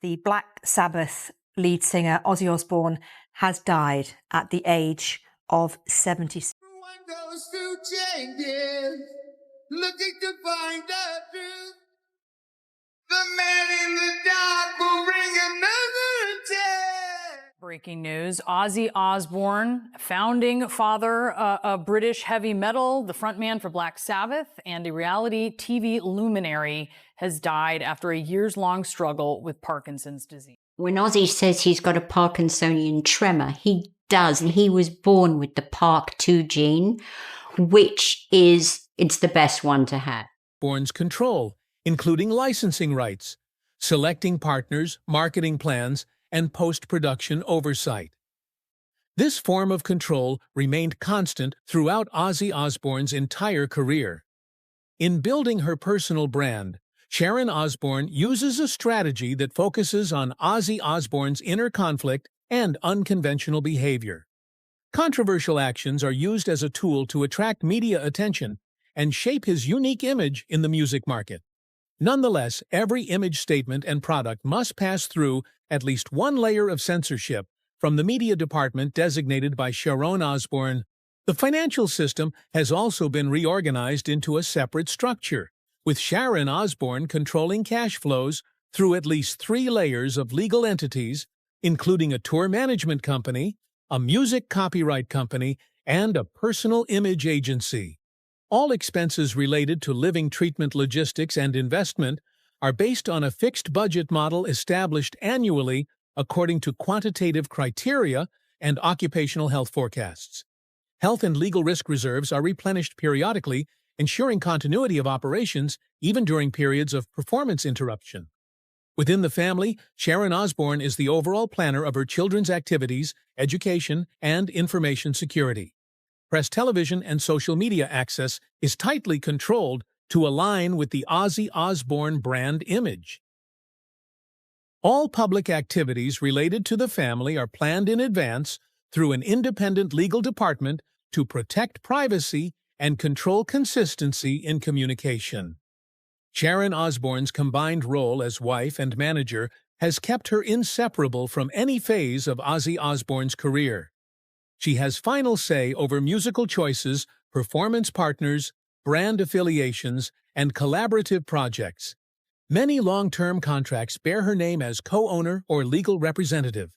the Black Sabbath lead singer Ozzy Osbourne has died at the age of 76. One goes through changes, looking to find the truth. The man in the dark will bring another day. Breaking news, Ozzy Osbourne, founding father of British heavy metal, the frontman for Black Sabbath, and a reality TV luminary, has died after a years-long struggle with Parkinson's disease. When Ozzy says he's got a Parkinsonian tremor, he does, and he was born with the PARK2 gene, which it's the best one to have. Osbourne's control, including licensing rights, selecting partners, marketing plans, and post-production oversight. This form of control remained constant throughout Ozzy Osbourne's entire career. In building her personal brand, Sharon Osbourne uses a strategy that focuses on Ozzy Osbourne's inner conflict and unconventional behavior. Controversial actions are used as a tool to attract media attention and shape his unique image in the music market. Nonetheless, every image statement and product must pass through at least one layer of censorship from the media department designated by Sharon Osbourne. The financial system has also been reorganized into a separate structure, with Sharon Osbourne controlling cash flows through at least 3 layers of legal entities, including a tour management company, a music copyright company, and a personal image agency. All expenses related to living treatment logistics and investment are based on a fixed budget model established annually according to quantitative criteria and occupational health forecasts. Health and legal risk reserves are replenished periodically, ensuring continuity of operations even during periods of performance interruption. Within the family, Sharon Osbourne is the overall planner of her children's activities, education, and information security. Press, television, and social media access is tightly controlled to align with the Ozzy Osbourne brand image. All public activities related to the family are planned in advance through an independent legal department to protect privacy and control consistency in communication. Sharon Osbourne's combined role as wife and manager has kept her inseparable from any phase of Ozzy Osbourne's career. She has final say over musical choices, performance partners, brand affiliations, and collaborative projects. Many long-term contracts bear her name as co-owner or legal representative.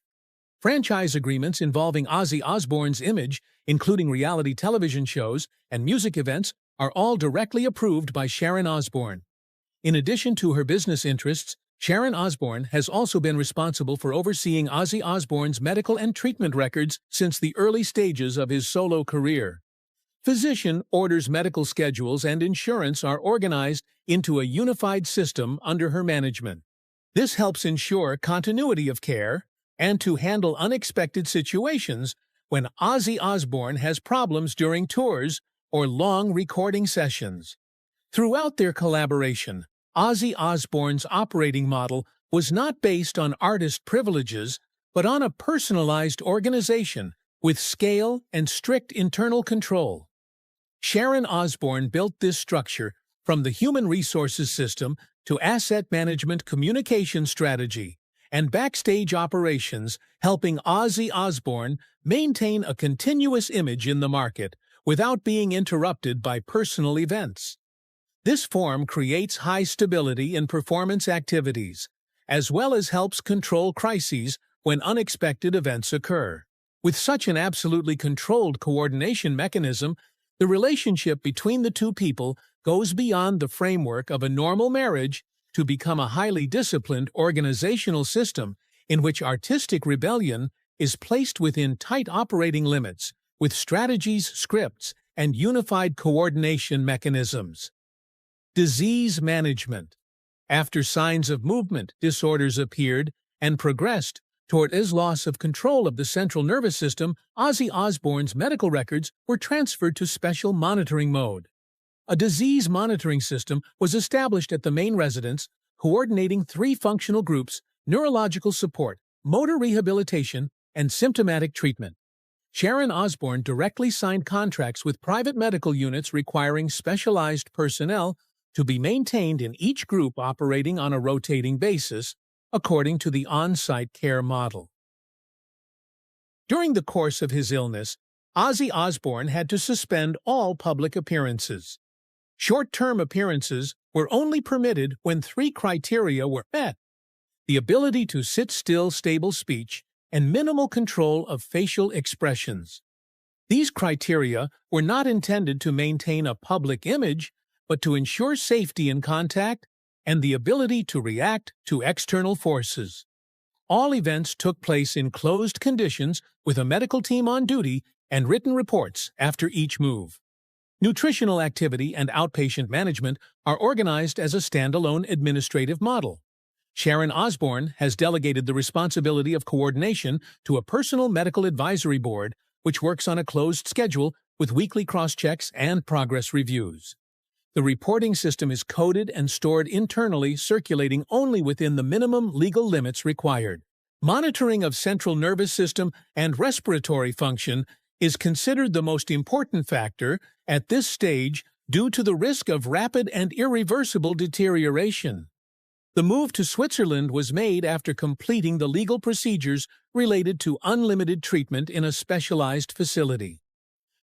Franchise agreements involving Ozzy Osbourne's image, including reality television shows and music events, are all directly approved by Sharon Osbourne. In addition to her business interests, Sharon Osbourne has also been responsible for overseeing Ozzy Osbourne's medical and treatment records since the early stages of his solo career. Physician orders, medical schedules, and insurance are organized into a unified system under her management. This helps ensure continuity of care and to handle unexpected situations when Ozzy Osbourne has problems during tours or long recording sessions. Throughout their collaboration, Ozzy Osbourne's operating model was not based on artist privileges, but on a personalized organization with scale and strict internal control. Sharon Osbourne built this structure from the human resources system to asset management, communication strategy, and backstage operations, helping Ozzy Osbourne maintain a continuous image in the market without being interrupted by personal events. This form creates high stability in performance activities, as well as helps control crises when unexpected events occur. With such an absolutely controlled coordination mechanism, the relationship between the two people goes beyond the framework of a normal marriage to become a highly disciplined organizational system in which artistic rebellion is placed within tight operating limits, with strategies, scripts, and unified coordination mechanisms. Disease management. After signs of movement disorders appeared and progressed toward his loss of control of the central nervous system, Ozzy Osbourne's medical records were transferred to special monitoring mode. A disease monitoring system was established at the main residence, coordinating 3 functional groups: neurological support, motor rehabilitation, and symptomatic treatment. Sharon Osbourne directly signed contracts with private medical units requiring specialized personnel to be maintained in each group operating on a rotating basis, according to the on-site care model. During the course of his illness, Ozzy Osbourne had to suspend all public appearances. Short-term appearances were only permitted when 3 criteria were met: the ability to sit still, stable speech, and minimal control of facial expressions. These criteria were not intended to maintain a public image, but to ensure safety in contact and the ability to react to external forces. All events took place in closed conditions with a medical team on duty and written reports after each move. Nutritional activity and outpatient management are organized as a standalone administrative model. Sharon Osbourne has delegated the responsibility of coordination to a personal medical advisory board, which works on a closed schedule with weekly cross-checks and progress reviews. The reporting system is coded and stored internally, circulating only within the minimum legal limits required. Monitoring of central nervous system and respiratory function is considered the most important factor at this stage due to the risk of rapid and irreversible deterioration. The move to Switzerland was made after completing the legal procedures related to unlimited treatment in a specialized facility.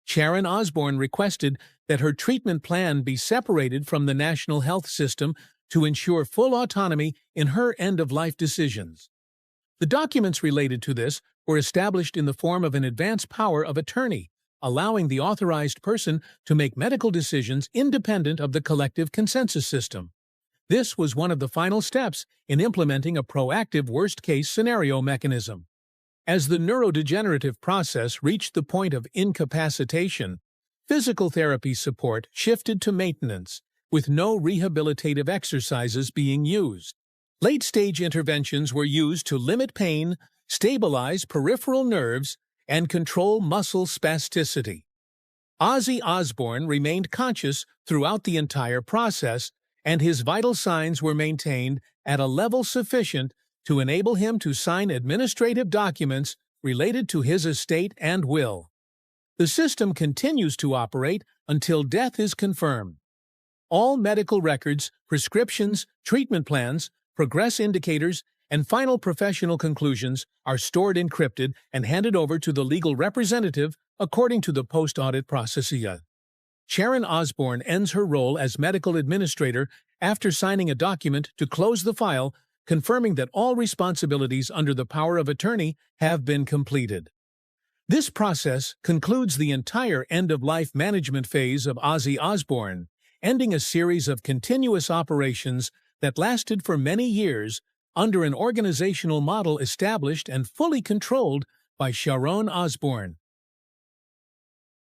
Sharon Osbourne requested that her treatment plan be separated from the national health system to ensure full autonomy in her end-of-life decisions. The documents related to this were established in the form of an advance power of attorney, allowing the authorized person to make medical decisions independent of the collective consensus system. This was one of the final steps in implementing a proactive worst-case scenario mechanism. As the neurodegenerative process reached the point of incapacitation, physical therapy support shifted to maintenance, with no rehabilitative exercises being used. Late-stage interventions were used to limit pain, stabilize peripheral nerves, and control muscle spasticity. Ozzy Osbourne remained conscious throughout the entire process, and his vital signs were maintained at a level sufficient to enable him to sign administrative documents related to his estate and will. The system continues to operate until death is confirmed. All medical records, prescriptions, treatment plans, progress indicators, and final professional conclusions are stored encrypted and handed over to the legal representative according to the post-audit procedure. Sharon Osbourne ends her role as medical administrator after signing a document to close the file, confirming that all responsibilities under the power of attorney have been completed. This process concludes the entire end-of-life management phase of Ozzy Osbourne, ending a series of continuous operations that lasted for many years under an organizational model established and fully controlled by Sharon Osbourne.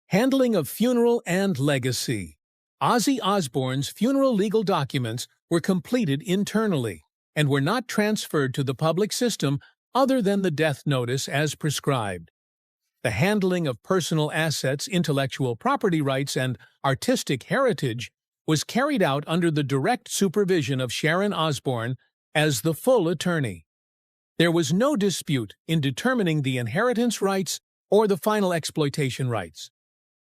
Handling of funeral and legacy. Ozzy Osbourne's funeral legal documents were completed internally and were not transferred to the public system other than the death notice as prescribed. The handling of personal assets, intellectual property rights, and artistic heritage was carried out under the direct supervision of Sharon Osbourne as the full attorney. There was no dispute in determining the inheritance rights or the final exploitation rights.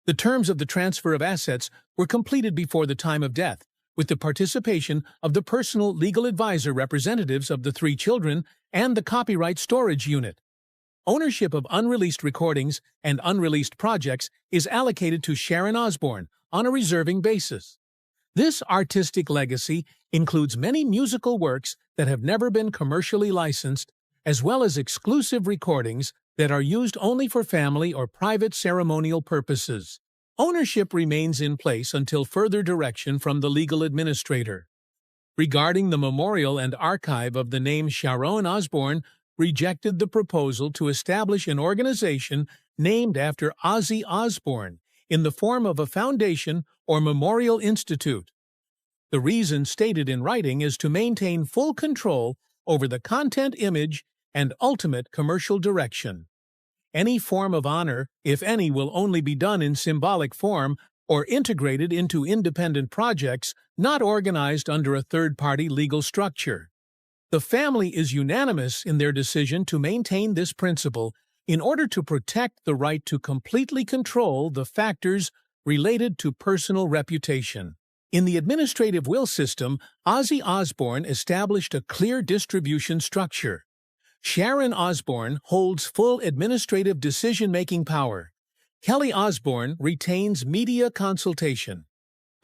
The terms of the transfer of assets were completed before the time of death, with the participation of the personal legal advisor representatives of the 3 children and the copyright storage unit. Ownership of unreleased recordings and unreleased projects is allocated to Sharon Osbourne on a reserving basis. This artistic legacy includes many musical works that have never been commercially licensed, as well as exclusive recordings that are used only for family or private ceremonial purposes. Ownership remains in place until further direction from the legal administrator. Regarding the memorial and archive of the name, Sharon Osbourne rejected the proposal to establish an organization named after Ozzy Osbourne in the form of a foundation or memorial institute. The reason stated in writing is to maintain full control over the content, image, and ultimate commercial direction. Any form of honor, if any, will only be done in symbolic form or integrated into independent projects not organized under a third-party legal structure. The family is unanimous in their decision to maintain this principle in order to protect the right to completely control the factors related to personal reputation. In the administrative will system, Ozzy Osbourne established a clear distribution structure. Sharon Osbourne holds full administrative decision-making power. Kelly Osbourne retains media consultation.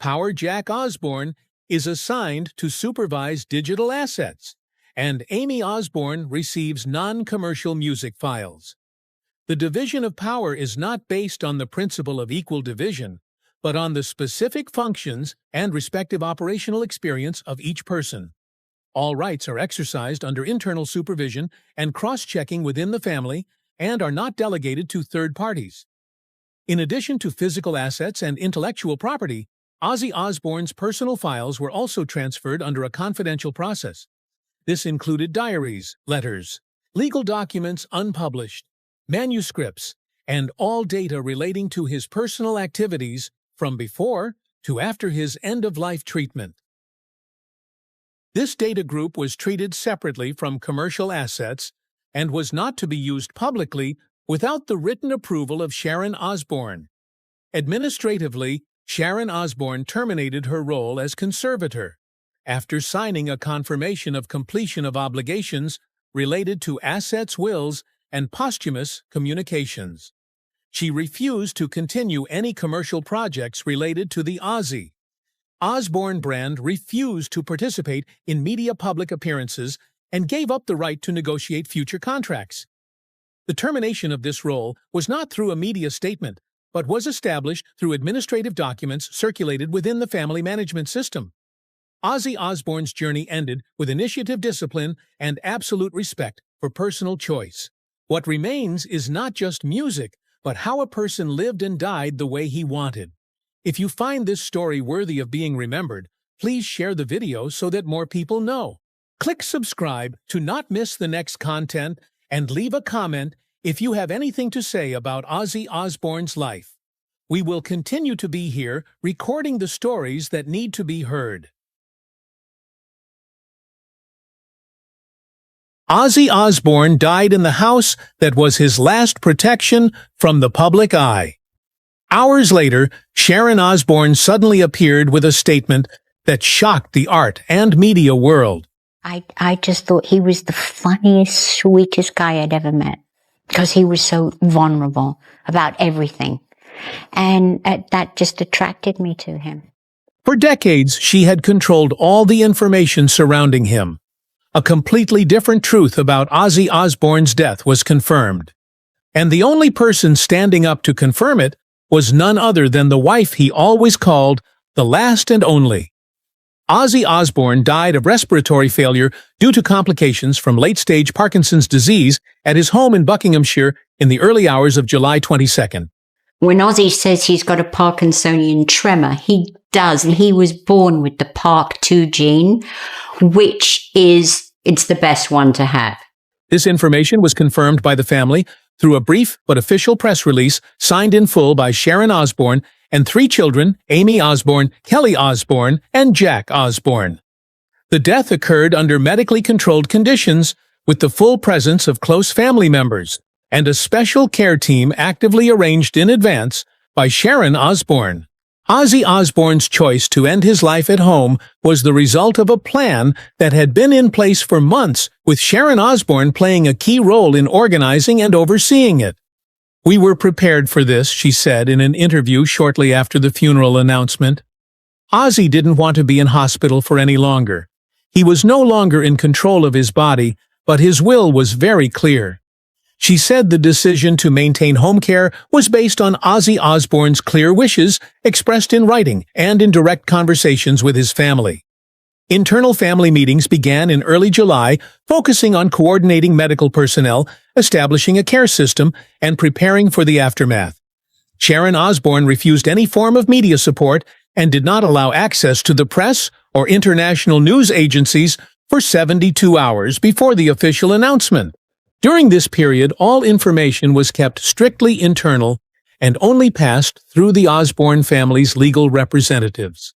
Power Jack Osbourne is assigned to supervise digital assets, and Amy Osbourne receives non-commercial music files. The division of power is not based on the principle of equal division, but on the specific functions and respective operational experience of each person. All rights are exercised under internal supervision and cross-checking within the family and are not delegated to third parties. In addition to physical assets and intellectual property, Ozzy Osbourne's personal files were also transferred under a confidential process. This included diaries, letters, legal documents unpublished, manuscripts, and all data relating to his personal activities from before to after his end-of-life treatment. This data group was treated separately from commercial assets and was not to be used publicly without the written approval of Sharon Osbourne. Administratively, Sharon Osbourne terminated her role as conservator after signing a confirmation of completion of obligations related to assets, wills, and posthumous communications. She refused to continue any commercial projects related to the Ozzy Osbourne brand, refused to participate in media public appearances, and gave up the right to negotiate future contracts. The termination of this role was not through a media statement, but was established through administrative documents circulated within the family management system. Ozzy Osbourne's journey ended with initiative, discipline, and absolute respect for personal choice. What remains is not just music, but how a person lived and died the way he wanted. If you find this story worthy of being remembered, please share the video so that more people know. Click subscribe to not miss the next content and leave a comment if you have anything to say about Ozzy Osbourne's life. We will continue to be here recording the stories that need to be heard. Ozzy Osbourne died in the house that was his last protection from the public eye. Hours later, Sharon Osbourne suddenly appeared with a statement that shocked the art and media world. I just thought he was the funniest, sweetest guy I'd ever met, because he was so vulnerable about everything. And that just attracted me to him. For decades, she had controlled all the information surrounding him. A completely different truth about Ozzy Osbourne's death was confirmed. And the only person standing up to confirm it was none other than the wife he always called the last and only. Ozzy Osbourne died of respiratory failure due to complications from late-stage Parkinson's disease at his home in Buckinghamshire in the early hours of July 22nd. When Ozzy says he's got a Parkinsonian tremor, he does, and he was born with the PARK2 gene, which it's the best one to have. This information was confirmed by the family through a brief but official press release signed in full by Sharon Osbourne and 3 children, Amy Osbourne, Kelly Osbourne, and Jack Osbourne. The death occurred under medically controlled conditions with the full presence of close family members and a special care team actively arranged in advance by Sharon Osbourne. Ozzy Osbourne's choice to end his life at home was the result of a plan that had been in place for months, with Sharon Osbourne playing a key role in organizing and overseeing it. "We were prepared for this," she said in an interview shortly after the funeral announcement. Ozzy didn't want to be in hospital for any longer. He was no longer in control of his body, but his will was very clear. She said the decision to maintain home care was based on Ozzy Osbourne's clear wishes expressed in writing and in direct conversations with his family. Internal family meetings began in early July, focusing on coordinating medical personnel, establishing a care system, and preparing for the aftermath. Sharon Osbourne refused any form of media support and did not allow access to the press or international news agencies for 72 hours before the official announcement. During this period, all information was kept strictly internal and only passed through the Osbourne family's legal representatives.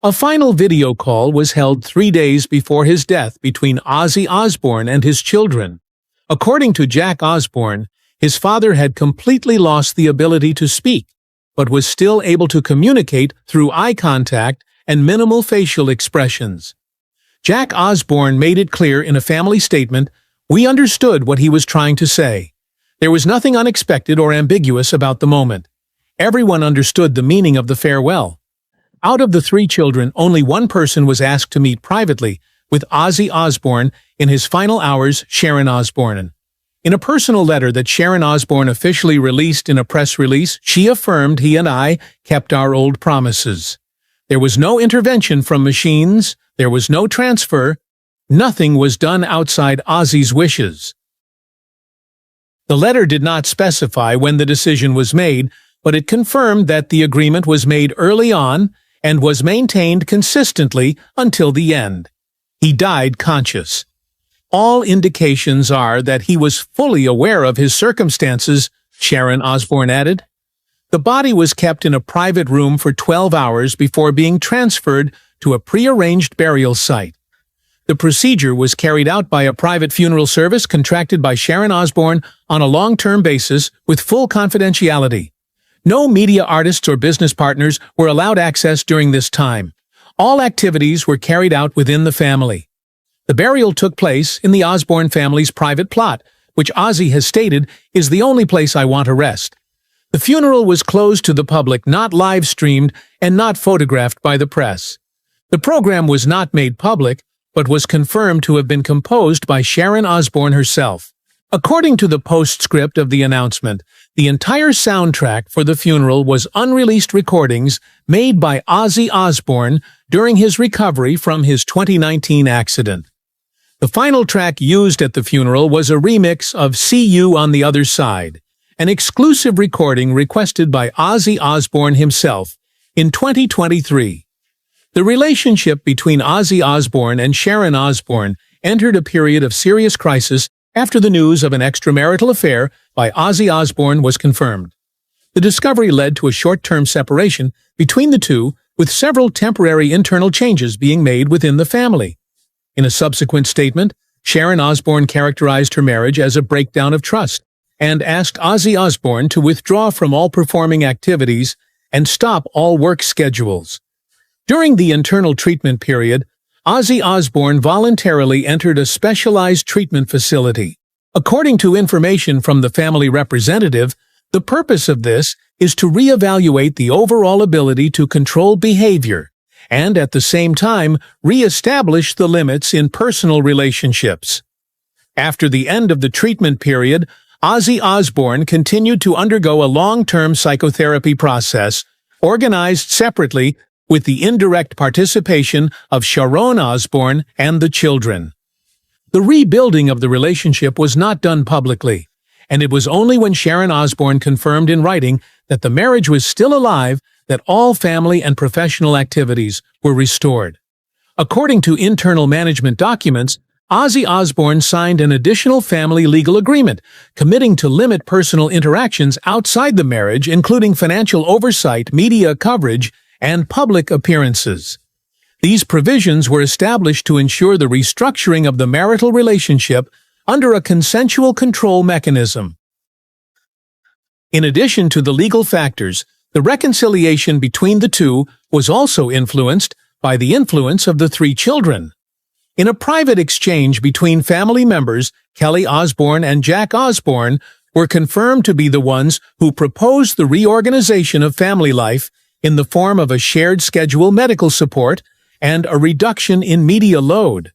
A final video call was held 3 days before his death between Ozzy Osbourne and his children. According to Jack Osbourne, his father had completely lost the ability to speak, but was still able to communicate through eye contact and minimal facial expressions. Jack Osbourne made it clear in a family statement, "We understood what he was trying to say. There was nothing unexpected or ambiguous about the moment. Everyone understood the meaning of the farewell." Out of the 3 children, only one person was asked to meet privately with Ozzy Osbourne in his final hours, Sharon Osbourne. In a personal letter that Sharon Osbourne officially released in a press release, she affirmed, "He and I kept our old promises. There was no intervention from machines, there was no transfer, nothing was done outside Ozzy's wishes." The letter did not specify when the decision was made, but it confirmed that the agreement was made early on and was maintained consistently until the end. He died conscious. All indications are that he was fully aware of his circumstances, Sharon Osbourne added. The body was kept in a private room for 12 hours before being transferred to a prearranged burial site. The procedure was carried out by a private funeral service contracted by Sharon Osbourne on a long-term basis with full confidentiality. No media artists or business partners were allowed access during this time. All activities were carried out within the family. The burial took place in the Osbourne family's private plot, which Ozzy has stated is the only place I want to rest. The funeral was closed to the public, not live-streamed, and not photographed by the press. The program was not made public, but was confirmed to have been composed by Sharon Osbourne herself. According to the postscript of the announcement, the entire soundtrack for the funeral was unreleased recordings made by Ozzy Osbourne during his recovery from his 2019 accident. The final track used at the funeral was a remix of "See You on the Other Side," an exclusive recording requested by Ozzy Osbourne himself in 2023. The relationship between Ozzy Osbourne and Sharon Osbourne entered a period of serious crisis after the news of an extramarital affair by Ozzy Osbourne was confirmed. The discovery led to a short-term separation between the two, with several temporary internal changes being made within the family. In a subsequent statement, Sharon Osbourne characterized her marriage as a breakdown of trust and asked Ozzy Osbourne to withdraw from all performing activities and stop all work schedules. During the internal treatment period, Ozzy Osbourne voluntarily entered a specialized treatment facility. According to information from the family representative, the purpose of this is to reevaluate the overall ability to control behavior and, at the same time, reestablish the limits in personal relationships. After the end of the treatment period, Ozzy Osbourne continued to undergo a long-term psychotherapy process, organized separately with the indirect participation of Sharon Osbourne and the children. The rebuilding of the relationship was not done publicly, and it was only when Sharon Osbourne confirmed in writing that the marriage was still alive that all family and professional activities were restored. According to internal management documents, Ozzy Osbourne signed an additional family legal agreement, committing to limit personal interactions outside the marriage, including financial oversight, media coverage, and public appearances. These provisions were established to ensure the restructuring of the marital relationship under a consensual control mechanism. In addition to the legal factors, the reconciliation between the two was also influenced by the influence of the 3 children. In a private exchange between family members, Kelly Osbourne and Jack Osbourne were confirmed to be the ones who proposed the reorganization of family life in the form of a shared schedule medical support and a reduction in media load.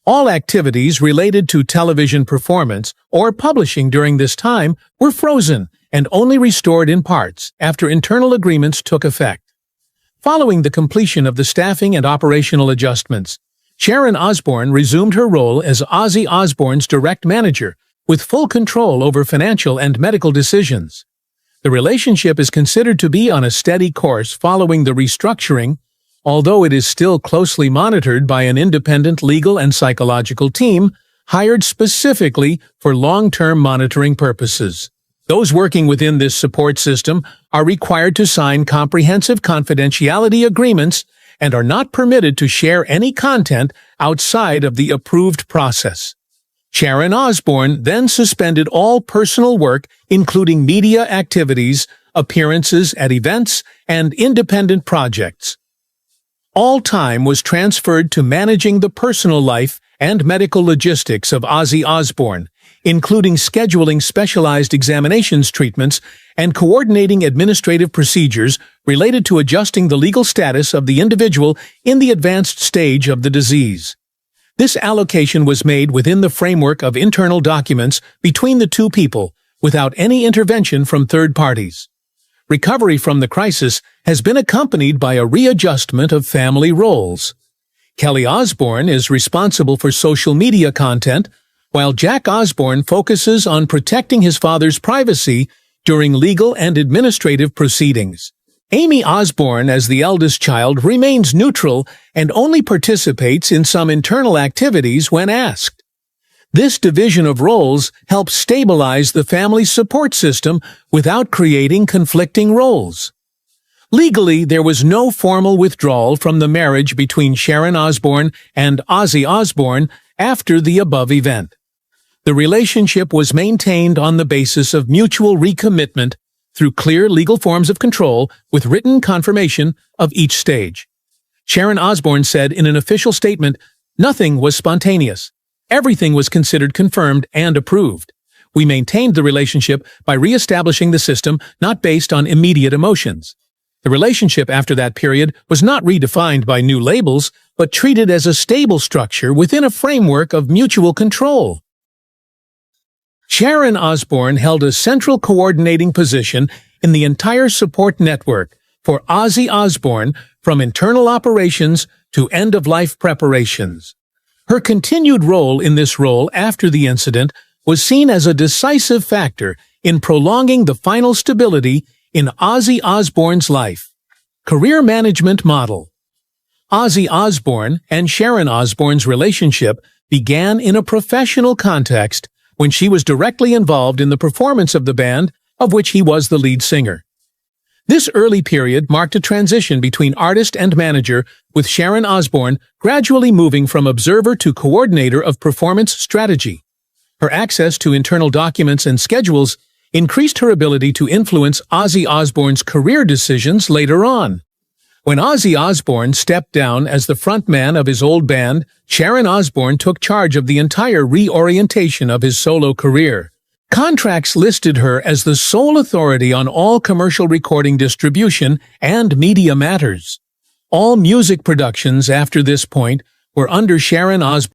All activities related to television performance or publishing during this time were frozen and only restored in parts after internal agreements took effect. Following the completion of the staffing and operational adjustments, Sharon Osbourne resumed her role as Ozzy Osbourne's direct manager, with full control over financial and medical decisions. The relationship is considered to be on a steady course following the restructuring, although it is still closely monitored by an independent legal and psychological team hired specifically for long-term monitoring purposes. Those working within this support system are required to sign comprehensive confidentiality agreements and are not permitted to share any content outside of the approved process. Sharon Osbourne then suspended all personal work, including media activities, appearances at events, and independent projects. All time was transferred to managing the personal life and medical logistics of Ozzy Osbourne, including scheduling specialized examinations, treatments, and coordinating administrative procedures related to adjusting the legal status of the individual in the advanced stage of the disease. This allocation was made within the framework of internal documents between the two people, without any intervention from third parties. Recovery from the crisis has been accompanied by a readjustment of family roles. Kelly Osbourne is responsible for social media content, while Jack Osbourne focuses on protecting his father's privacy during legal and administrative proceedings. Amy Osbourne, as the eldest child, remains neutral and only participates in some internal activities when asked. This division of roles helps stabilize the family support system without creating conflicting roles. Legally, there was no formal withdrawal from the marriage between Sharon Osbourne and Ozzy Osbourne after the above event. The relationship was maintained on the basis of mutual recommitment through clear legal forms of control with written confirmation of each stage. Sharon Osbourne said in an official statement, "Nothing was spontaneous. Everything was considered confirmed and approved. We maintained the relationship by reestablishing the system not based on immediate emotions. The relationship after that period was not redefined by new labels, but treated as a stable structure within a framework of mutual control." Sharon Osbourne held a central coordinating position in the entire support network for Ozzy Osbourne, from internal operations to end-of-life preparations. Her continued role in this role after the incident was seen as a decisive factor in prolonging the final stability in Ozzy Osbourne's life. Career management model. Ozzy Osbourne and Sharon Osbourne's relationship began in a professional context when she was directly involved in the performance of the band, of which he was the lead singer. This early period marked a transition between artist and manager, with Sharon Osbourne gradually moving from observer to coordinator of performance strategy. Her access to internal documents and schedules increased her ability to influence Ozzy Osbourne's career decisions later on. When Ozzy Osbourne stepped down as the frontman of his old band, Sharon Osbourne took charge of the entire reorientation of his solo career. Contracts listed her as the sole authority on all commercial recording distribution and media matters. All music productions after this point were under Sharon Osbourne.